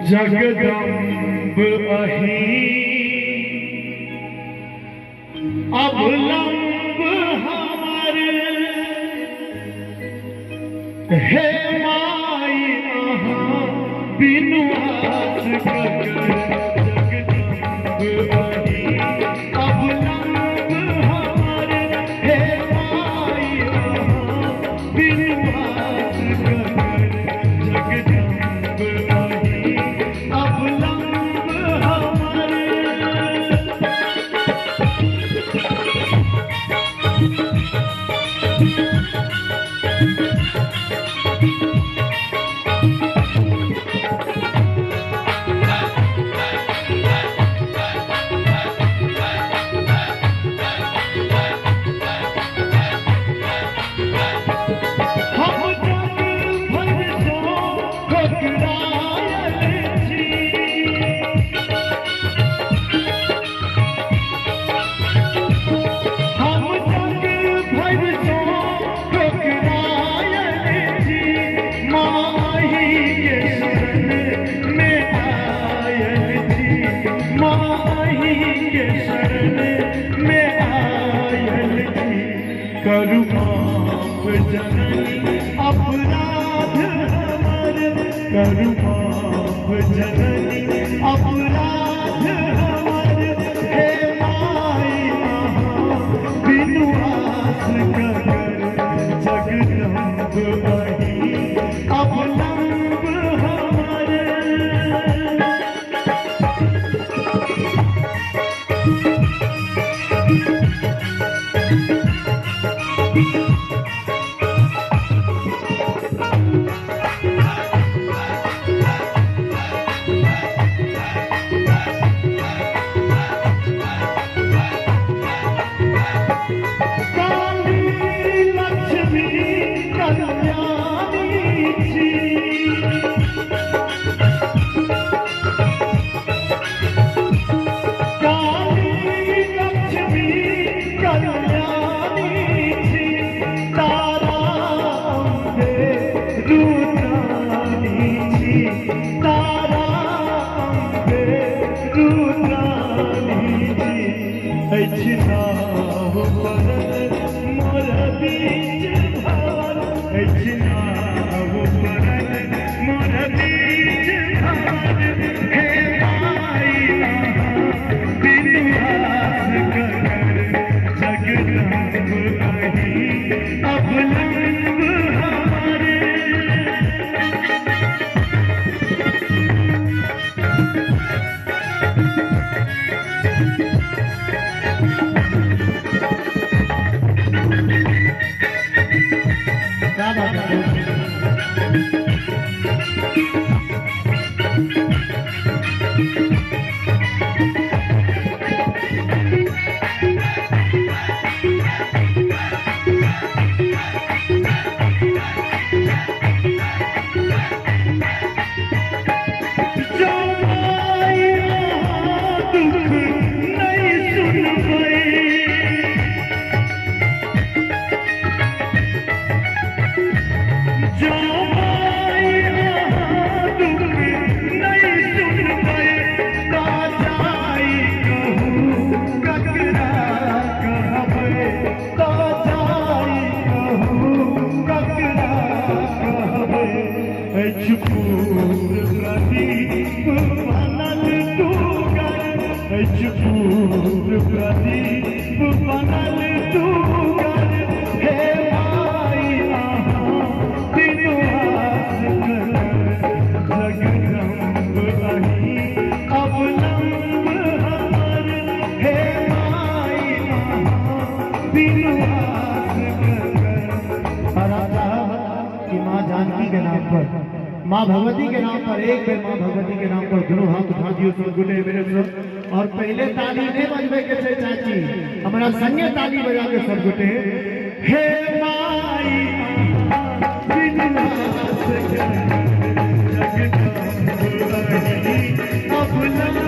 जगदम्ब अही अवलंब हमर हे माई अहाँ बिनु आस गगर जगदम्ब अही अवलंब हमर हे माई अहाँ बिनु आस गगर जगदम्ब अही अवलंब हमर करू माफ जननी अपराध हमर करू माफ जननी अपराध हमर हे माई अहाँ बिनु आस गगर जगदम्ब अही अवलंब हमर माँ भगवती के नाम पर एक बेर माँ भगवती के नाम पर दोनों हाथ उठा दियो सब गुटे मेरे सब और पहले ताली नहीं बजबे के छै चाची हमरा संगे ताली बजा के सब गुटे हे माई बिनु आस गगर जगदम्ब अही अवलंब